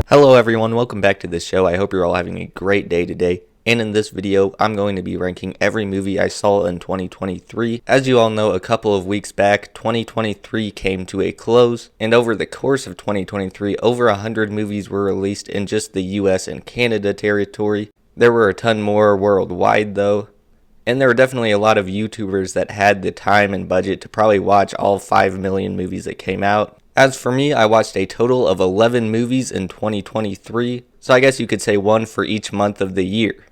Hello everyone, welcome back to the show. I hope you're all having a great day today. And in this video, I'm going to be ranking every movie I saw in 2023. As you all know, a couple of weeks back, 2023 came to a close, and over the course of 2023, over 100 movies were released in just the US and Canada territory. There were a ton more worldwide though, and there were definitely a lot of YouTubers that had the time and budget to probably watch all 5 million movies that came out. As for me, I watched a total of 11 movies in 2023, so I guess you could say one for each month of the year.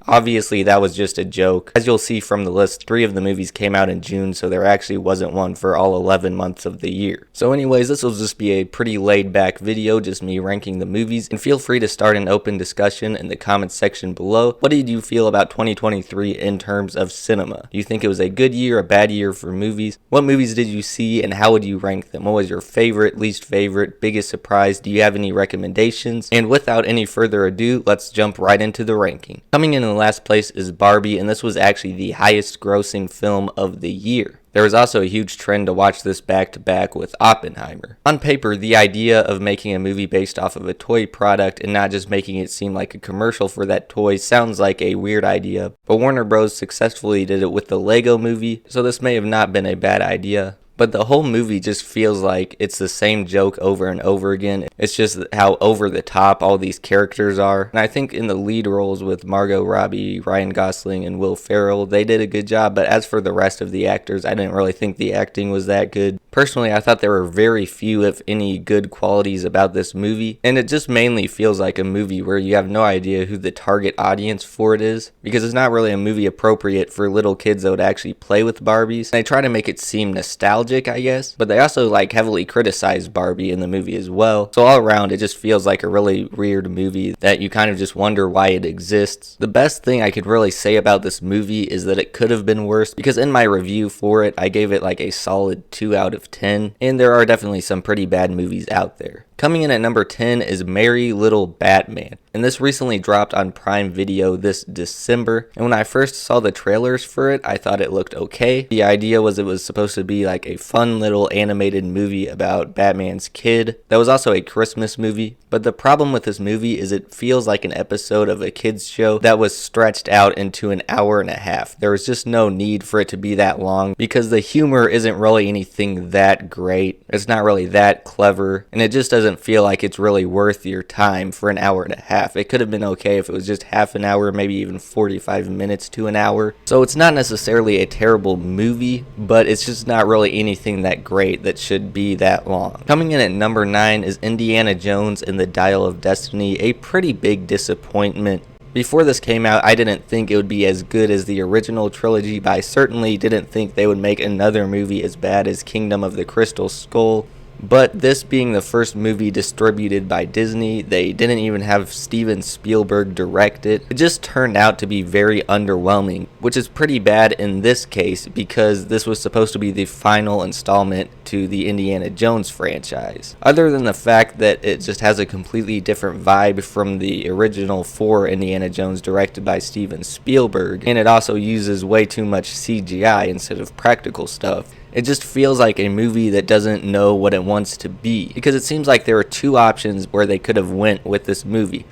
Obviously, that was just a joke. As you'll see from the list, 3 of the movies came out in June, so there actually wasn't one for all 11 months of the year. So anyways, this will just be a pretty laid back video, just me ranking the movies, and feel free to start an open discussion in the comments section below. What did you feel about 2023 in terms of cinema? Do you think it was a good year, a bad year for movies? What movies did you see, and how would you rank them? What was your favorite, least favorite, biggest surprise? Do you have any recommendations? And without any further ado, let's jump right into the ranking. Coming in the last place is Barbie, and this was actually the highest grossing film of the year. There was also a huge trend to watch this back to back with Oppenheimer. On paper, the idea of making a movie based off of a toy product and not just making it seem like a commercial for that toy sounds like a weird idea, but Warner Bros. Successfully did it with the Lego movie, so this may have not been a bad idea. But the whole movie just feels like it's the same joke over and over again. It's just how over the top all these characters are. And I think in the lead roles with Margot Robbie, Ryan Gosling, and Will Ferrell, they did a good job. But as for the rest of the actors, I didn't really think the acting was that good. Personally, I thought there were very few, if any, good qualities about this movie. And it just mainly feels like a movie where you have no idea who the target audience for it is. Because it's not really a movie appropriate for little kids that would actually play with Barbies. They try to make it seem nostalgic, I guess, but they also heavily criticize Barbie in the movie as well. So all around, it just feels like a really weird movie that you kind of just wonder why it exists. The best thing I could really say about this movie is that it could have been worse, because in my review for it, I gave it a solid 2 out of 10, and there are definitely some pretty bad movies out there. Coming in at number 10 is Merry Little Batman, and this recently dropped on Prime Video this December, and when I first saw the trailers for it, I thought it looked okay. The idea was it was supposed to be a fun little animated movie about Batman's kid. That was also a Christmas movie, but the problem with this movie is it feels like an episode of a kids show that was stretched out into an hour and a half. There was just no need for it to be that long, because the humor isn't really anything that great. It's not really that clever, and it just doesn't feel like it's really worth your time for an hour and a half. It could have been okay if it was just half an hour, maybe even 45 minutes to an hour. So it's not necessarily a terrible movie, but it's just not really anything that great that should be that long. Coming in at number 9 is Indiana Jones and the Dial of Destiny, a pretty big disappointment. Before this came out, I didn't think it would be as good as the original trilogy, but I certainly didn't think they would make another movie as bad as Kingdom of the Crystal Skull. But this being the first movie distributed by Disney, they didn't even have Steven Spielberg direct it. It just turned out to be very underwhelming, which is pretty bad in this case because this was supposed to be the final installment to the Indiana Jones franchise. Other than the fact that it just has a completely different vibe from the original 4 Indiana Jones directed by Steven Spielberg, and it also uses way too much CGI instead of practical stuff. It just feels like a movie that doesn't know what it wants to be, because it seems like there are 2 options where they could have went with this movie.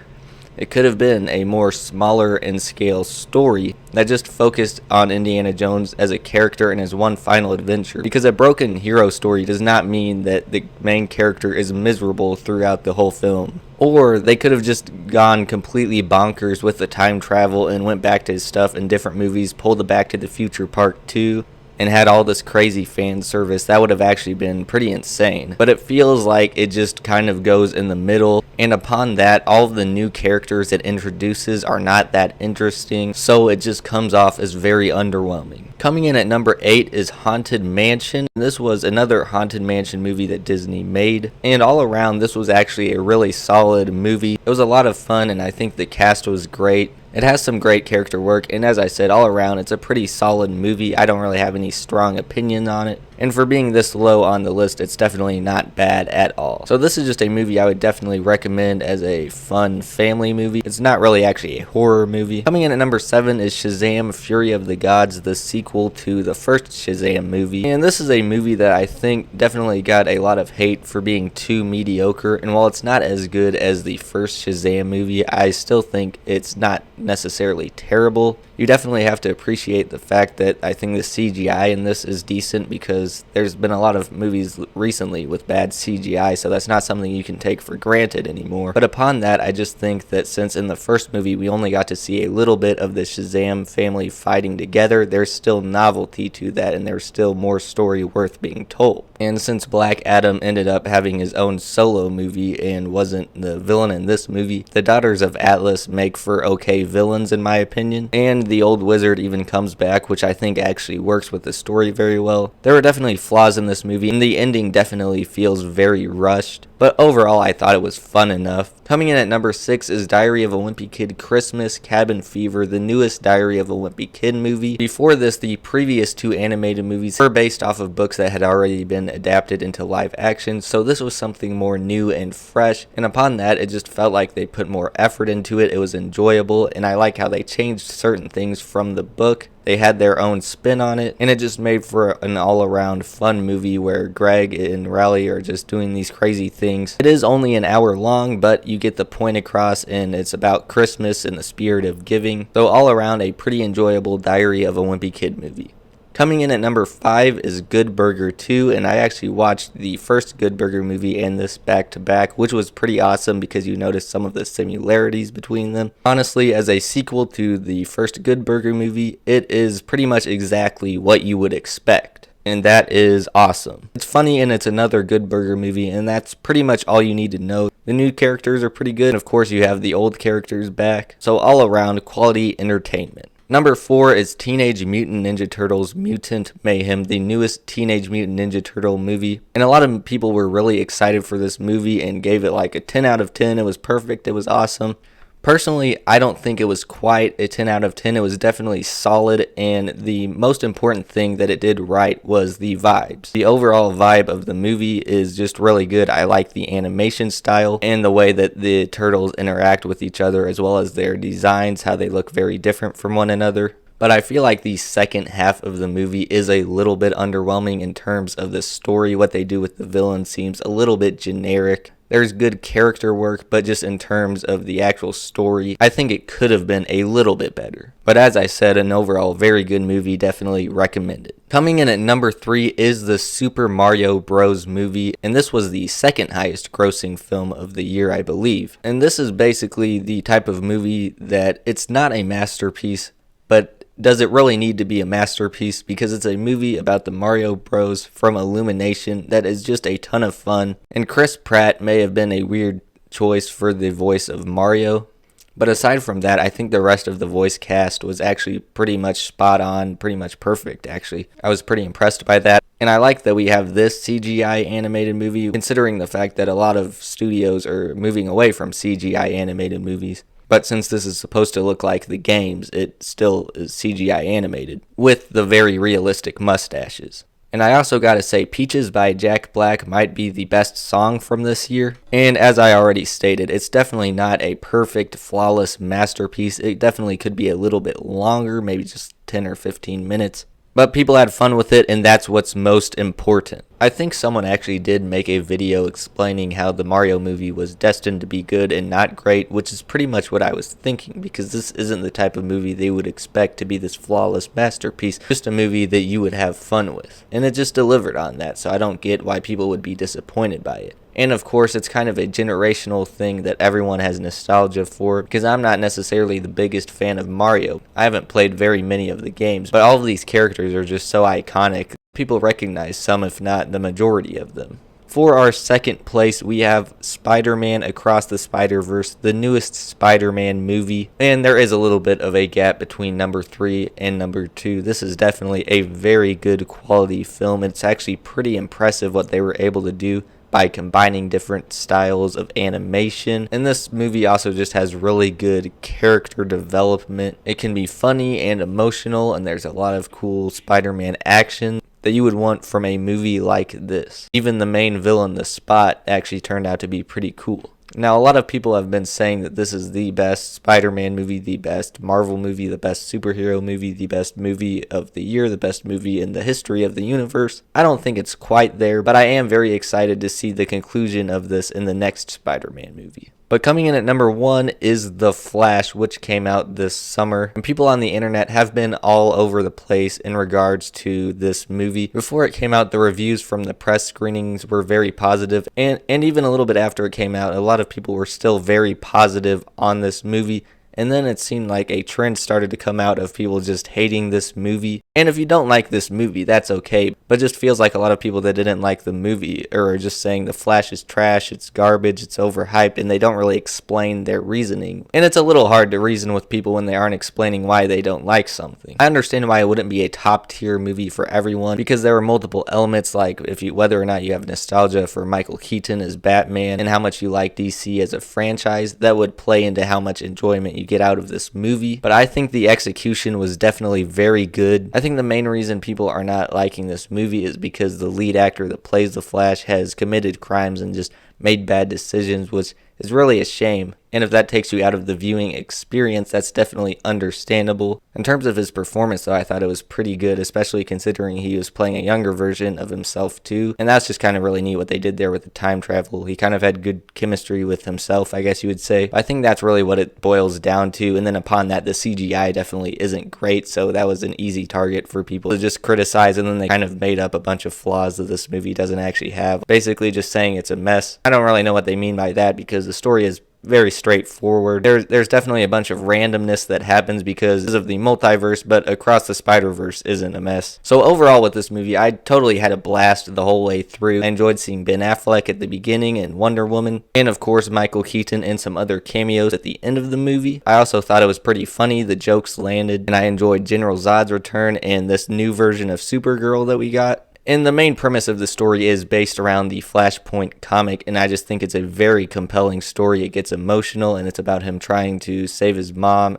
It could have been a more smaller in scale story that just focused on Indiana Jones as a character and his one final adventure, because a broken hero story does not mean that the main character is miserable throughout the whole film. Or they could have just gone completely bonkers with the time travel and went back to his stuff in different movies, pulled the Back to the Future Part 2, and had all this crazy fan service. That would have actually been pretty insane. But it feels like it just kind of goes in the middle, and upon that, all of the new characters it introduces are not that interesting, so it just comes off as very underwhelming. Coming in at number 8 is Haunted Mansion. This was another Haunted Mansion movie that Disney made, and all around this was actually a really solid movie. It was a lot of fun, and I think the cast was great. It has some great character work, and as I said, all around it's a pretty solid movie. I don't really have any strong opinion on it. And for being this low on the list, it's definitely not bad at all. So this is just a movie I would definitely recommend as a fun family movie. It's not really actually a horror movie. Coming in at number 7 is Shazam! Fury of the Gods, the sequel to the first Shazam movie. And this is a movie that I think definitely got a lot of hate for being too mediocre. And while it's not as good as the first Shazam movie, I still think it's not necessarily terrible. You definitely have to appreciate the fact that I think the CGI in this is decent, because there's been a lot of movies recently with bad CGI, so that's not something you can take for granted anymore. But upon that, I just think that since in the first movie we only got to see a little bit of the Shazam family fighting together, there's still novelty to that, and there's still more story worth being told. And since Black Adam ended up having his own solo movie and wasn't the villain in this movie, the Daughters of Atlas make for okay villains in my opinion, and the old wizard even comes back, which I think actually works with the story very well. There were definitely flaws in this movie, and the ending definitely feels very rushed, but overall I thought it was fun enough. Coming in at number 6 is Diary of a Wimpy Kid Christmas Cabin Fever, the newest Diary of a Wimpy Kid movie. Before this, the previous 2 animated movies were based off of books that had already been adapted into live action, so this was something more new and fresh, and upon that it just felt like they put more effort into it. It was enjoyable, and I like how they changed certain things from the book. They had their own spin on it, and it just made for an all-around fun movie where Greg and Raleigh are just doing these crazy things. It is only an hour long, but you get the point across, and it's about Christmas and the spirit of giving. So all around, a pretty enjoyable Diary of a Wimpy Kid movie. Coming in at number 5 is Good Burger 2, and I actually watched the first Good Burger movie and this back to back, which was pretty awesome because you notice some of the similarities between them. Honestly, as a sequel to the first Good Burger movie, it is pretty much exactly what you would expect, and that is awesome. It's funny, and it's another Good Burger movie, and that's pretty much all you need to know. The new characters are pretty good, and of course you have the old characters back, so all around quality entertainment. Number 4 is Teenage Mutant Ninja Turtles Mutant Mayhem, the newest Teenage Mutant Ninja Turtle movie. And a lot of people were really excited for this movie and gave it like a 10 out of 10. It was perfect. It was awesome. Personally, I don't think it was quite a 10 out of 10. It was definitely solid, and the most important thing that it did right was the vibes. The overall vibe of the movie is just really good. I like the animation style and the way that the turtles interact with each other, as well as their designs, how they look very different from one another. But I feel like the second half of the movie is a little bit underwhelming in terms of the story. What they do with the villain seems a little bit generic. There's good character work, but just in terms of the actual story, I think it could have been a little bit better. But as I said, an overall very good movie, definitely recommended. Coming in at number 3 is the Super Mario Bros. Movie, and this was the second highest grossing film of the year, I believe. And this is basically the type of movie that it's not a masterpiece, but does it really need to be a masterpiece? Because it's a movie about the Mario Bros. From Illumination that is just a ton of fun. And Chris Pratt may have been a weird choice for the voice of Mario, but aside from that, I think the rest of the voice cast was actually pretty much spot on, pretty much perfect actually. I was pretty impressed by that. And I like that we have this CGI animated movie, considering the fact that a lot of studios are moving away from CGI animated movies. But since this is supposed to look like the games, it still is CGI animated, with the very realistic mustaches. And I also gotta say, Peaches by Jack Black might be the best song from this year. And as I already stated, it's definitely not a perfect, flawless masterpiece. It definitely could be a little bit longer, maybe just 10 or 15 minutes. But people had fun with it, and that's what's most important. I think someone actually did make a video explaining how the Mario movie was destined to be good and not great, which is pretty much what I was thinking, because this isn't the type of movie they would expect to be this flawless masterpiece, just a movie that you would have fun with. And it just delivered on that, so I don't get why people would be disappointed by it. And of course, it's kind of a generational thing that everyone has nostalgia for, because I'm not necessarily the biggest fan of Mario. I haven't played very many of the games, but all of these characters are just so iconic. People recognize some, if not the majority of them. For our second place, we have Spider-Man Across the Spider-Verse, the newest Spider-Man movie. And there is a little bit of a gap between number 3 and number 2. This is definitely a very good quality film. It's actually pretty impressive what they were able to do by combining different styles of animation. And this movie also just has really good character development. It can be funny and emotional, and there's a lot of cool Spider-Man action. that you would want from a movie like this. Even the main villain, the Spot, actually turned out to be pretty cool. Now, a lot of people have been saying that this is the best Spider-Man movie, the best Marvel movie, the best superhero movie, the best movie of the year, the best movie in the history of the universe. I don't think it's quite there, but I am very excited to see the conclusion of this in the next Spider-Man movie. But coming in at number 1 is The Flash, which came out this summer. And people on the internet have been all over the place in regards to this movie. Before it came out, the reviews from the press screenings were very positive. And even a little bit after it came out, a lot of people were still very positive on this movie. And then it seemed like a trend started to come out of people just hating this movie. And if you don't like this movie, that's okay. But it just feels like a lot of people that didn't like the movie are just saying The Flash is trash, it's garbage, it's overhyped, and they don't really explain their reasoning. And it's a little hard to reason with people when they aren't explaining why they don't like something. I understand why it wouldn't be a top tier movie for everyone, because there are multiple elements like whether or not you have nostalgia for Michael Keaton as Batman and how much you like DC as a franchise, that would play into how much enjoyment you get out of this movie. But I think the execution was definitely very good. I think the main reason people are not liking this movie is because the lead actor that plays the Flash has committed crimes and just made bad decisions, which is really a shame. And if that takes you out of the viewing experience, that's definitely understandable. In terms of his performance, though, I thought it was pretty good, especially considering he was playing a younger version of himself, too. And that's just kind of really neat what they did there with the time travel. He kind of had good chemistry with himself, I guess you would say. I think that's really what it boils down to. And then upon that, the CGI definitely isn't great, so that was an easy target for people to just criticize, and then they kind of made up a bunch of flaws that this movie doesn't actually have. Basically just saying it's a mess. I don't really know what they mean by that, because the story is very straightforward. There's definitely a bunch of randomness that happens because of the multiverse, but Across the Spider-Verse isn't a mess. So overall with this movie, I totally had a blast the whole way through. I enjoyed seeing Ben Affleck at the beginning and Wonder Woman, and of course Michael Keaton and some other cameos at the end of the movie. I also thought it was pretty funny, the jokes landed, and I enjoyed General Zod's return and this new version of Supergirl that we got. And the main premise of the story is based around the Flashpoint comic, and I just think it's a very compelling story. It gets emotional, and it's about him trying to save his mom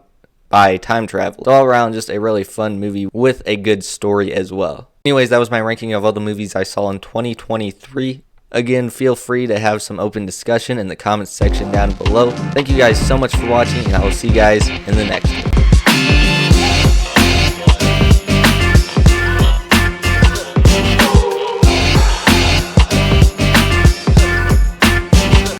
by time travel. So all around, just a really fun movie with a good story as well. Anyways, that was my ranking of all the movies I saw in 2023. Again, feel free to have some open discussion in the comments section down below. Thank you guys so much for watching, and I will see you guys in the next one.